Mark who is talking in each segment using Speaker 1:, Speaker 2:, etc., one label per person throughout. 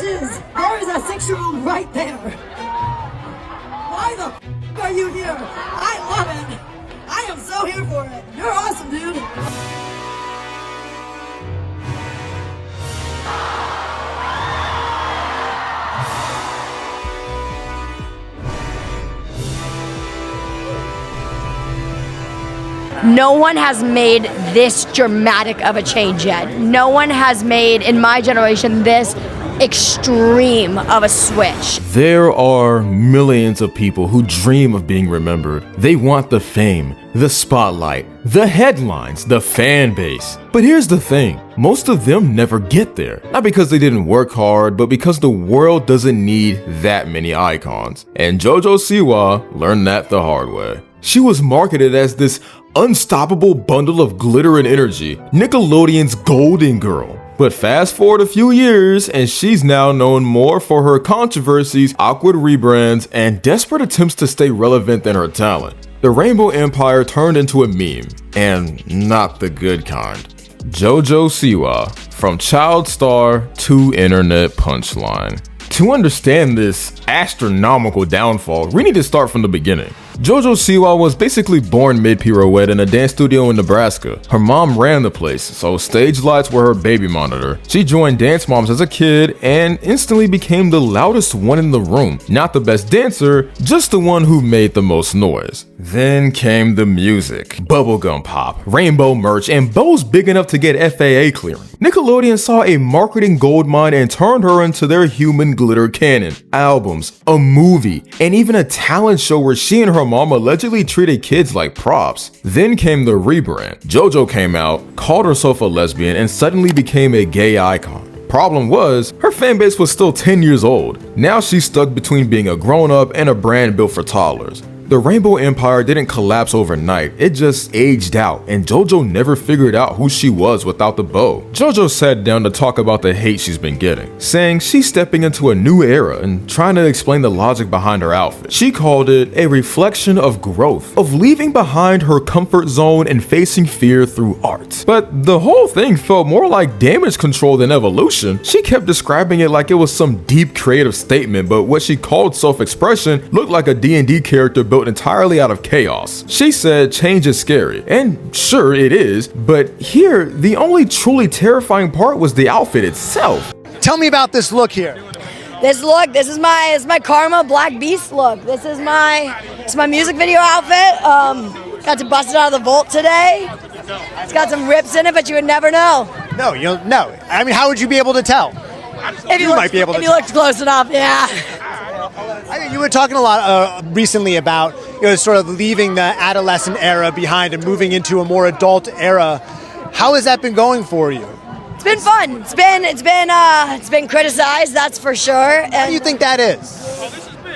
Speaker 1: bitches! There is a 6-year-old right there! Why the f are you here? I love it! I am so here for it! You're awesome, dude!
Speaker 2: No one has made this dramatic of a change yet. No one has made, in my generation, this extreme of a switch.
Speaker 3: There are millions of people who dream of being remembered. They want the fame, the spotlight, the headlines, the fan base. But here's the thing, most of them never get there. Not because they didn't work hard, but because the world doesn't need that many icons. And Jojo Siwa learned that the hard way. She was marketed as this unstoppable bundle of glitter and energy, Nickelodeon's golden girl. But fast forward a few years, and she's now known more for her controversies, awkward rebrands, and desperate attempts to stay relevant than her talent. The Rainbow Empire turned into a meme, and not the good kind. Jojo Siwa, from child star to internet punchline. To understand this astronomical downfall, we need to start from the beginning. Jojo Siwa was basically born mid-pirouette in a dance studio in Nebraska. Her mom ran the place, so stage lights were her baby monitor. She joined Dance Moms as a kid and instantly became the loudest one in the room. Not the best dancer, just the one who made the most noise. Then came the music. Bubblegum pop, rainbow merch, and bows big enough to get FAA clearance. Nickelodeon saw a marketing goldmine and turned her into their human glitter cannon. Albums, a movie, and even a talent show where she and her mom allegedly treated kids like props. Then came the rebrand. Jojo came out, called herself a lesbian, and suddenly became a gay icon. Problem was, her fan base was still 10 years old. Now she's stuck between being a grown-up and a brand built for toddlers. The Rainbow Empire didn't collapse overnight, it just aged out, and Jojo never figured out who she was without the bow. Jojo sat down to talk about the hate she's been getting, saying she's stepping into a new era and trying to explain the logic behind her outfit. She called it a reflection of growth, of leaving behind her comfort zone and facing fear through art. But the whole thing felt more like damage control than evolution. She kept describing it like it was some deep creative statement, but what she called self-expression looked like a D&D character built entirely out of chaos. She said change is scary, and sure it is, but here, the only truly terrifying part was the outfit itself.
Speaker 4: Tell me about this look here.
Speaker 2: This is my Karma Black Beast look. It's my music video outfit. Got to bust it out of the vault today. It's got some rips in it, but you would never know.
Speaker 4: No, you'll no. I mean, how would you be able to tell?
Speaker 2: If you looked close enough, yeah.
Speaker 4: You were talking a lot recently about sort of leaving the adolescent era behind and moving into a more adult era. How has that been going for you?
Speaker 2: It's been fun. It's been criticized, that's for sure. And
Speaker 4: how do you think that is?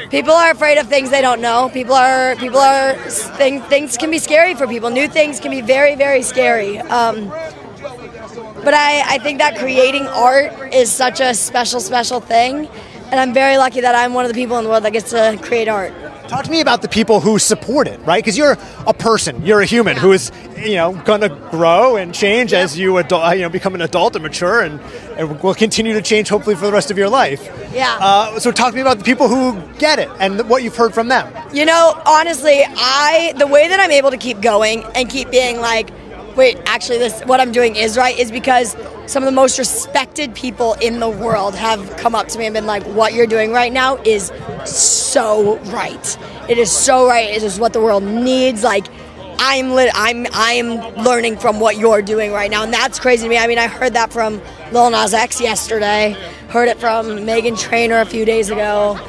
Speaker 2: People are afraid of things they don't know. Things can be scary for people. New things can be very, very scary. But I think that creating art is such a special, special thing. And I'm very lucky that I'm one of the people in the world that gets to create art.
Speaker 4: Talk to me about the people who support it, right? Because you're a person, you're a human who is, going to grow and change as you become an adult and mature, and will continue to change hopefully for the rest of your life.
Speaker 2: Yeah.
Speaker 4: So talk to me about the people who get it and what you've heard from them.
Speaker 2: Honestly, the way that I'm able to keep going and keep being like, wait, actually, what I'm doing is right, is because some of the most respected people in the world have come up to me and been like, what you're doing right now is so right. It is so right. It is what the world needs. Like, I'm learning from what you're doing right now, and that's crazy to me. I mean, I heard that from Lil Nas X yesterday. Heard it from Meghan Trainor a few days ago.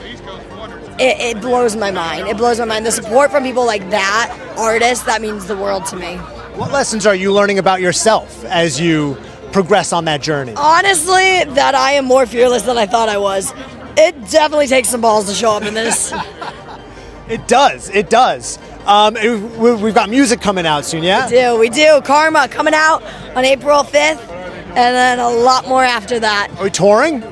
Speaker 2: It blows my mind. It blows my mind. The support from people like that, artists, that means the world to me.
Speaker 4: What lessons are you learning about yourself as you progress on that journey?
Speaker 2: Honestly, that I am more fearless than I thought I was. It definitely takes some balls to show up in this.
Speaker 4: It does. We've got music coming out soon, yeah?
Speaker 2: We do. Karma coming out on April 5th, and then a lot more after that.
Speaker 4: Are we touring?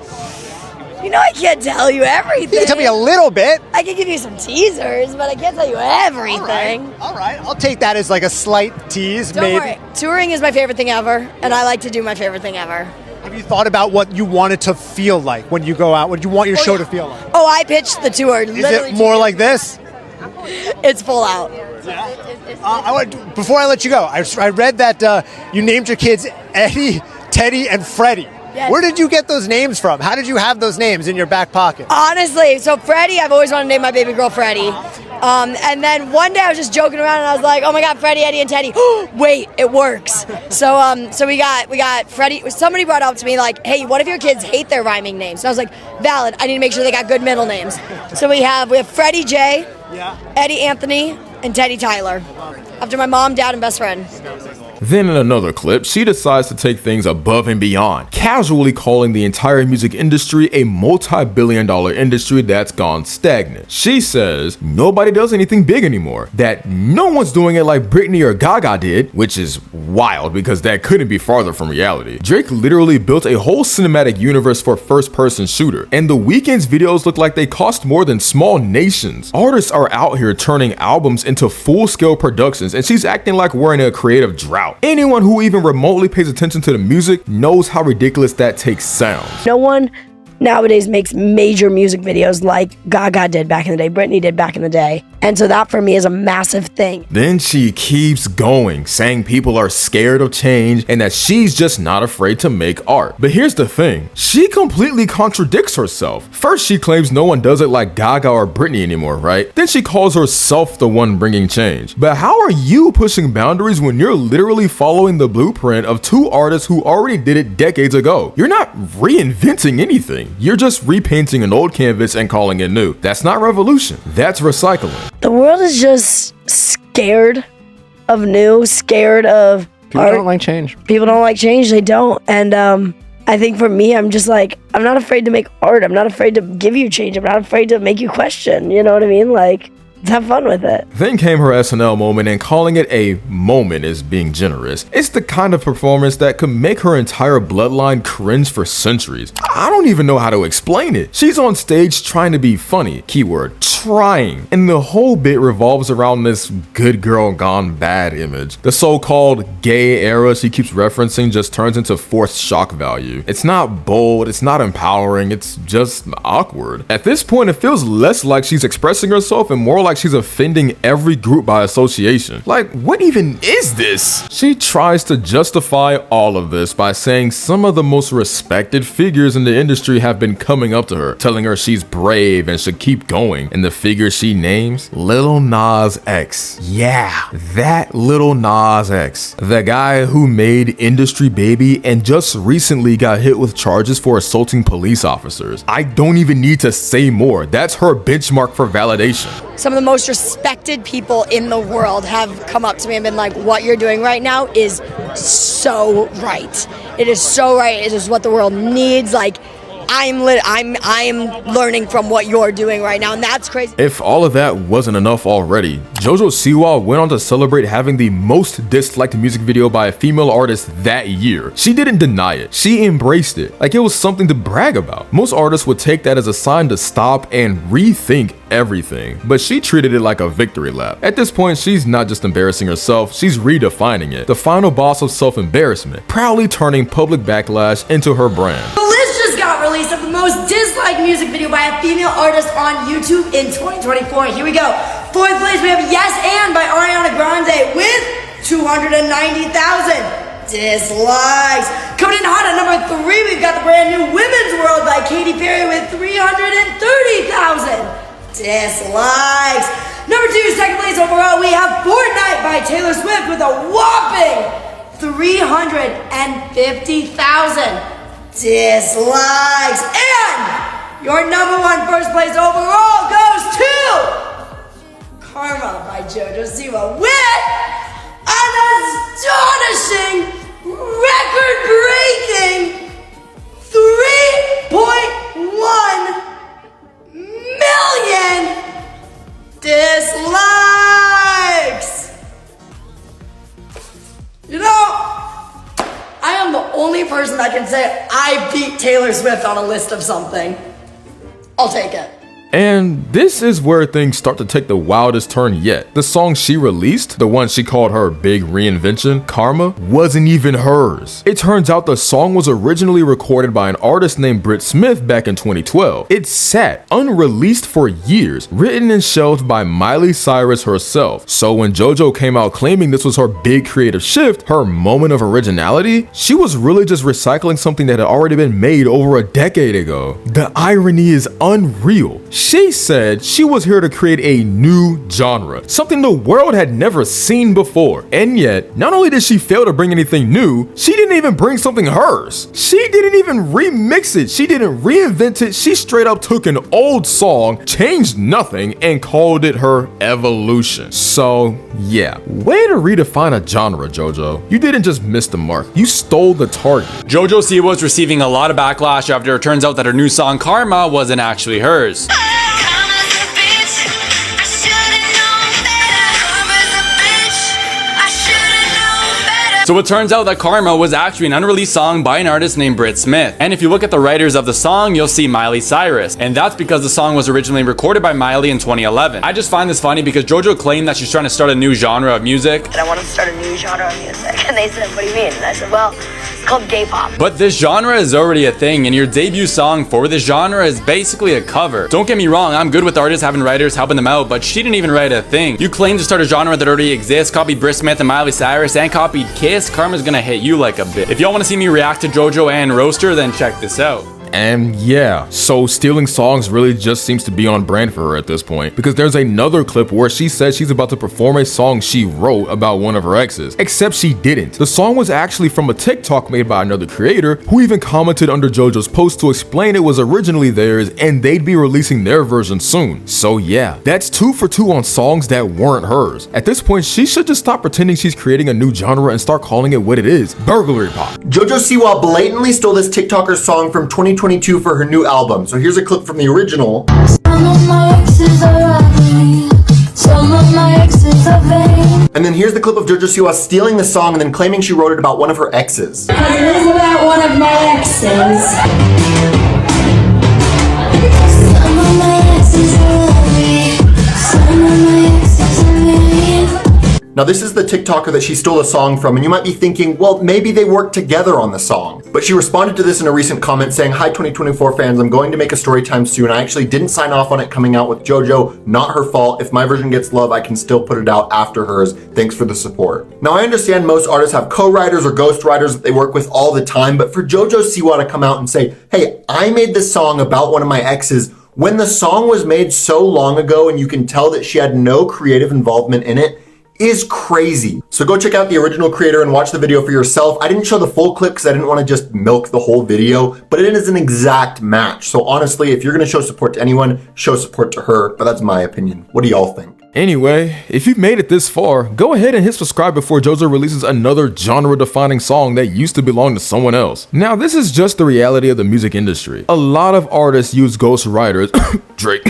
Speaker 2: I can't tell you everything.
Speaker 4: You can tell me a little bit.
Speaker 2: I can give you some teasers, but I can't tell you everything.
Speaker 4: All right. I'll take that as like a slight tease,
Speaker 2: Don't worry. Touring is my favorite thing ever, and I like to do my favorite thing ever.
Speaker 4: Have you thought about what you want it to feel like when you go out? What do you want your show to feel like?
Speaker 2: Oh, I pitched the tour.
Speaker 4: Is it more like this?
Speaker 2: It's full out.
Speaker 4: Before I let you go, I read that you named your kids Eddie, Teddy, and Freddie.
Speaker 2: Yes.
Speaker 4: Where did you get those names from? How did you have those names in your back pocket?
Speaker 2: Honestly, so Freddie, I've always wanted to name my baby girl Freddie. And then one day I was just joking around and I was like, oh my God, Freddie, Eddie, and Teddy. Wait, it works. So we got Freddie. Somebody brought up to me like, hey, what if your kids hate their rhyming names? So I was like, valid. I need to make sure they got good middle names. So we have Freddie J, Eddie Anthony, and Teddy Tyler. After my mom, dad, and best friend.
Speaker 3: Then in another clip, she decides to take things above and beyond, casually calling the entire music industry a multi-billion-dollar industry that's gone stagnant. She says nobody does anything big anymore, that no one's doing it like Britney or Gaga did, which is wild because that couldn't be farther from reality. Drake literally built a whole cinematic universe for first-person shooter, and The Weeknd's videos look like they cost more than Small Nations. Artists are out here turning albums into full-scale productions, and she's acting like we're in a creative drought. Anyone who even remotely pays attention to the music knows how ridiculous that takes sound.
Speaker 2: No one nowadays makes major music videos like Gaga did back in the day, Britney did back in the day. And so that for me is a massive thing.
Speaker 3: Then she keeps going, saying people are scared of change and that she's just not afraid to make art. But here's the thing, she completely contradicts herself. First, she claims no one does it like Gaga or Britney anymore, right? Then she calls herself the one bringing change. But how are you pushing boundaries when you're literally following the blueprint of two artists who already did it decades ago? You're not reinventing anything. You're just repainting an old canvas and calling it new. That's not revolution. That's recycling.
Speaker 2: The world is just scared of new, scared of
Speaker 4: People
Speaker 2: art.
Speaker 4: don't like change.
Speaker 2: People don't like change. They don't. And I think for me, I'm just like, I'm not afraid to make art. I'm not afraid to give you change. I'm not afraid to make you question. You know what I mean? Like, let's have fun with it.
Speaker 3: Then came her SNL moment, and calling it a moment is being generous. It's the kind of performance that could make her entire bloodline cringe for centuries. I don't even know how to explain it. She's on stage trying to be funny, keyword, trying, and the whole bit revolves around this good girl gone bad image. The so-called gay era she keeps referencing just turns into forced shock value. It's not bold, it's not empowering, it's just awkward. At this point, it feels less like she's expressing herself and more like she's offending every group by association. Like, what even is this? She tries to justify all of this by saying some of the most respected figures in the industry have been coming up to her, telling her she's brave and should keep going. And the figure she names? Lil Nas X. Yeah, that Lil Nas X. The guy who made Industry Baby and just recently got hit with charges for assaulting police officers. I don't even need to say more. That's her benchmark for validation.
Speaker 2: Some of the most respected people in the world have come up to me and been like, what you're doing right now is so right. It is so right. It is what the world needs. Like, I'm learning from what you're doing right now, and that's crazy.
Speaker 3: If all of that wasn't enough already, Jojo Siwa went on to celebrate having the most disliked music video by a female artist that year. She didn't deny it. She embraced it like it was something to brag about. Most artists would take that as a sign to stop and rethink everything, but she treated it like a victory lap. At this point, she's not just embarrassing herself, she's redefining it. The final boss of self-embarrassment, proudly turning public backlash into her brand.
Speaker 2: Release of the most disliked music video by a female artist on YouTube in 2024. Here we go. Fourth place, we have Yes And by Ariana Grande with 290,000 dislikes. Coming in hot at number 3, we've got the brand new Women's World by Katy Perry with 330,000 dislikes. Number 2, second place overall, we have Fortnite by Taylor Swift with a whopping 350,000 dislikes. And your number 1 first place overall goes to Karma by Jojo Siwa with an astonishing, record-breaking 3.1 million dislikes. You know, I am the only person that can say I beat Taylor Swift on a list of something. I'll take it.
Speaker 3: And this is where things start to take the wildest turn yet. The song she released, the one she called her big reinvention, Karma, wasn't even hers. It turns out the song was originally recorded by an artist named Britt Smith back in 2012. It sat unreleased for years, written and shelved by Miley Cyrus herself. So when JoJo came out claiming this was her big creative shift, her moment of originality, she was really just recycling something that had already been made over a decade ago. The irony is unreal. She said she was here to create a new genre, something the world had never seen before. And yet, not only did she fail to bring anything new, she didn't even bring something hers. She didn't even remix it. She didn't reinvent it. She straight up took an old song, changed nothing, and called it her evolution. So, yeah, way to redefine a genre, JoJo. You didn't just miss the mark. You stole the target.
Speaker 5: Jojo Siwa was receiving a lot of backlash after it turns out that her new song Karma wasn't actually hers. So it turns out that Karma was actually an unreleased song by an artist named Britt Smith. And if you look at the writers of the song, you'll see Miley Cyrus. And that's because the song was originally recorded by Miley in 2011. I just find this funny because JoJo claimed that she's trying to start a new genre of music.
Speaker 6: And I want to start a new genre of music. And they said, what do you mean? And I said, well, it's called gay pop.
Speaker 5: But this genre is already a thing, and your debut song for this genre is basically a cover. Don't get me wrong, I'm good with artists having writers helping them out, but she didn't even write a thing. You claim to start a genre that already exists, copied Britt Smith and Miley Cyrus, and copied Kiss. Karma's gonna hit you like a bitch. If y'all want to see me react to JoJo and roast her, then check this out.
Speaker 3: And yeah, so stealing songs really just seems to be on brand for her at this point, because there's another clip where she says she's about to perform a song she wrote about one of her exes, except she didn't. The song was actually from a TikTok made by another creator who even commented under JoJo's post to explain it was originally theirs and they'd be releasing their version soon. So yeah, that's 2 for 2 on songs that weren't hers. At this point, she should just stop pretending she's creating a new genre and start calling it what it is: burglary pop.
Speaker 7: Jojo Siwa blatantly stole this TikToker's song from 2022 for her new album. So here's a clip from the original.
Speaker 8: Some of my exes are ugly. Some of my exes are vain.
Speaker 7: And then here's the clip of Jojo Siwa stealing the song and then claiming she wrote it about one of her exes.
Speaker 8: Because it is about one of my exes. Some of my exes are ugly. Some of my exes are vain.
Speaker 7: Now this is the TikToker that she stole a song from, and you might be thinking, well, maybe they worked together on the song. But she responded to this in a recent comment saying, "Hi 2024 fans, I'm going to make a story time soon. I actually didn't sign off on it coming out with JoJo, not her fault. If my version gets love, I can still put it out after hers. Thanks for the support." Now I understand most artists have co-writers or ghostwriters that they work with all the time, but for Jojo Siwa to come out and say, "Hey, I made this song about one of my exes," when the song was made so long ago and you can tell that she had no creative involvement in it, is crazy. So go check out the original creator and watch the video for yourself. I didn't show the full clip because I didn't want to just milk the whole video, but it is an exact match. So honestly, if you're going to show support to anyone, show support to her, but that's my opinion. What do y'all think?
Speaker 3: Anyway, if you've made it this far, go ahead and hit subscribe before JoJo releases another genre-defining song that used to belong to someone else. Now, this is just the reality of the music industry. A lot of artists use ghostwriters, Drake,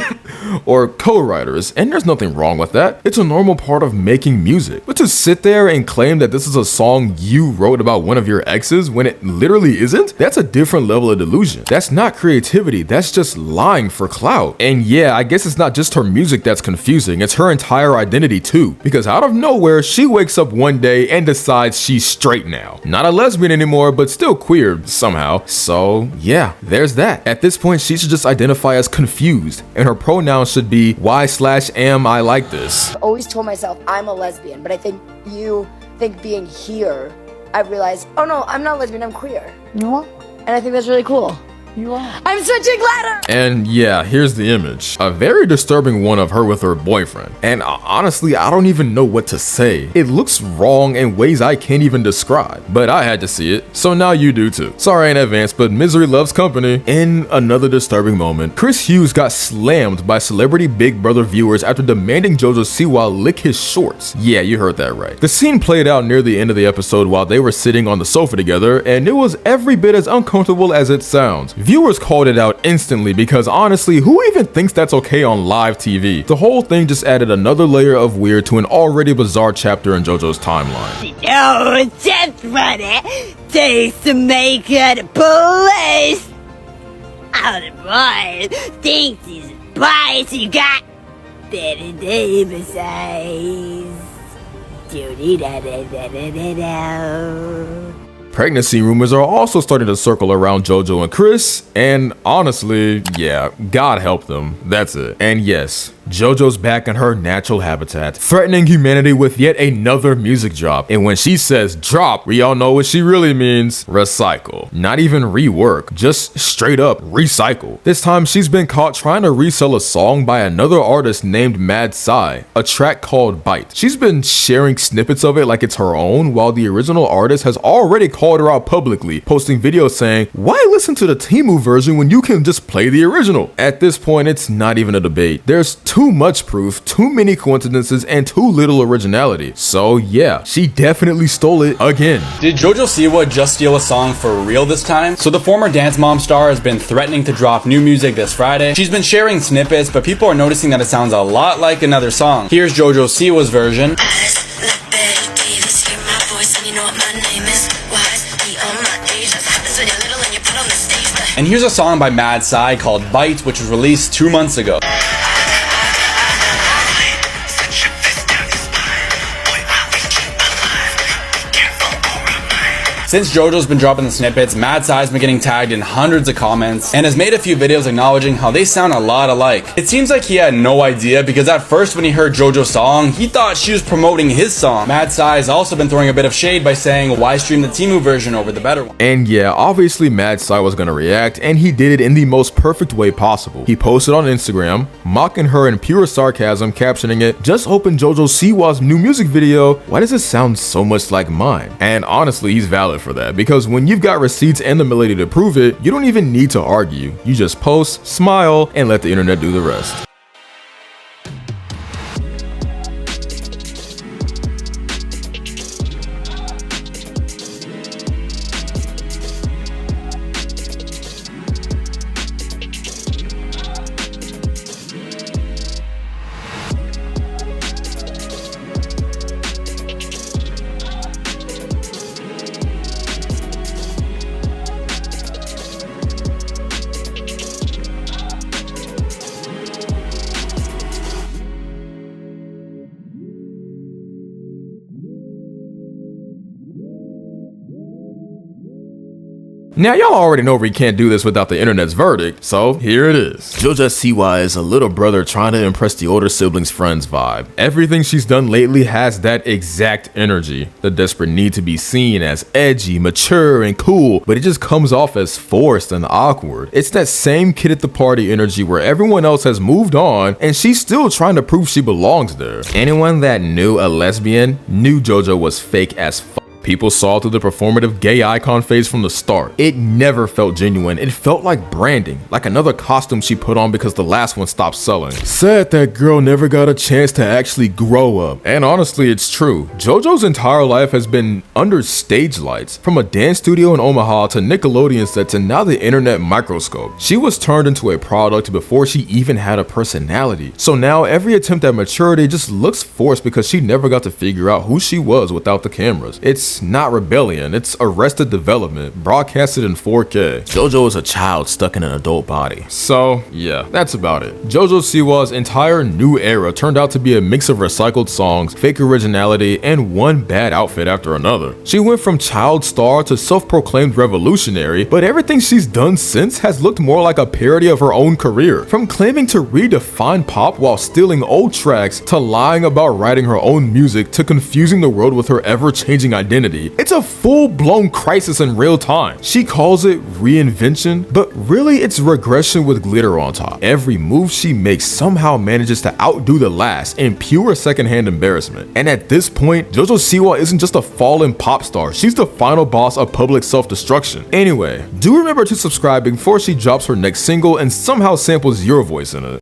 Speaker 3: or co-writers, and there's nothing wrong with that. It's a normal part of making music. But to sit there and claim that this is a song you wrote about one of your exes when it literally isn't, that's a different level of delusion. That's not creativity, that's just lying for clout. And yeah, I guess it's not just her music that's confusing, it's her entire identity too, because out of nowhere she wakes up one day and decides she's straight now. Not a lesbian anymore, but still queer somehow. So yeah, there's that. At this point, she should just identify as confused, and her pronouns should be why/am I like this.
Speaker 2: I always told myself I'm a lesbian, but I think being here, I realized, oh no, I'm not lesbian, I'm queer. You are? And I think that's really cool. You are. I'm switching ladder!
Speaker 3: And yeah, here's the image. A very disturbing one of her with her boyfriend. And honestly, I don't even know what to say. It looks wrong in ways I can't even describe. But I had to see it, so now you do too. Sorry in advance, but misery loves company. In another disturbing moment, Chris Hughes got slammed by celebrity Big Brother viewers after demanding Jojo Siwa lick his shorts. Yeah, you heard that right. The scene played out near the end of the episode while they were sitting on the sofa together, and it was every bit as uncomfortable as it sounds. Viewers called it out instantly because honestly, who even thinks that's okay on live TV? The whole thing just added another layer of weird to an already bizarre chapter in JoJo's timeline.
Speaker 6: Oh, just wanna taste the makeup police. Out of boy thinks he's Bye, so you got Betty Davis eyes. Do-dee-da-da-da-da-da.
Speaker 3: Pregnancy rumors are also starting to circle around JoJo and Chris, and honestly, yeah, God help them, that's it. And yes, JoJo's back in her natural habitat, threatening humanity with yet another music drop. And when she says drop, we all know what she really means: recycle. Not even rework, just straight up recycle. This time she's been caught trying to resell a song by another artist named Mad Psy, a track called Bite. She's been sharing snippets of it like it's her own, while the original artist has already called her out publicly, posting videos saying, why listen to the Temu version when you can just play the original? At this point, it's not even a debate. There's too much proof, too many coincidences, and too little originality. So yeah, she definitely stole it again.
Speaker 5: Did Jojo Siwa just steal a song for real this time? So the former Dance Mom star has been threatening to drop new music this Friday. She's been sharing snippets, but people are noticing that it sounds a lot like another song. Here's Jojo Siwa's version. And here's a song by Mad Psy called Bite, which was released 2 months ago. Since JoJo's been dropping the snippets, Mad Psy's been getting tagged in hundreds of comments and has made a few videos acknowledging how they sound a lot alike. It seems like he had no idea, because at first when he heard JoJo's song, he thought she was promoting his song. Mad Psy has also been throwing a bit of shade by saying, why stream the Temu version over the better one?
Speaker 3: And yeah, obviously Mad Psy was gonna react, and he did it in the most perfect way possible. He posted on Instagram, mocking her in pure sarcasm, captioning it, just opened Jojo Siwa's new music video, why does it sound so much like mine? And honestly, he's valid for that, because when you've got receipts and the ability to prove it, you don't even need to argue. You just post, smile, and let the internet do the rest. Now y'all already know we can't do this without the internet's verdict, so here it is. Jojo Siwa is a little brother trying to impress the older siblings' friends vibe. Everything she's done lately has that exact energy. The desperate need to be seen as edgy, mature, and cool, but it just comes off as forced and awkward. It's that same kid at the party energy where everyone else has moved on and she's still trying to prove she belongs there. Anyone that knew a lesbian knew Jojo was fake as fuck. People saw through the performative gay icon phase from the start. It never felt genuine. It felt like branding, like another costume she put on because the last one stopped selling. Sad that girl never got a chance to actually grow up. And honestly, it's true. JoJo's entire life has been under stage lights, from a dance studio in Omaha to Nickelodeon sets and now the internet microscope. She was turned into a product before she even had a personality. So now every attempt at maturity just looks forced because she never got to figure out who she was without the cameras. It's not rebellion, it's arrested development, broadcasted in 4K. JoJo is a child stuck in an adult body. So yeah, that's about it. Jojo Siwa's entire new era turned out to be a mix of recycled songs, fake originality, and one bad outfit after another. She went from child star to self-proclaimed revolutionary, but everything she's done since has looked more like a parody of her own career. From claiming to redefine pop while stealing old tracks, to lying about writing her own music, to confusing the world with her ever-changing identity. It's a full-blown crisis in real time. She calls it reinvention, but really it's regression with glitter on top. Every move she makes somehow manages to outdo the last in pure secondhand embarrassment. And at this point, Jojo Siwa isn't just a fallen pop star, she's the final boss of public self-destruction. Anyway, do remember to subscribe before she drops her next single and somehow samples your voice in it.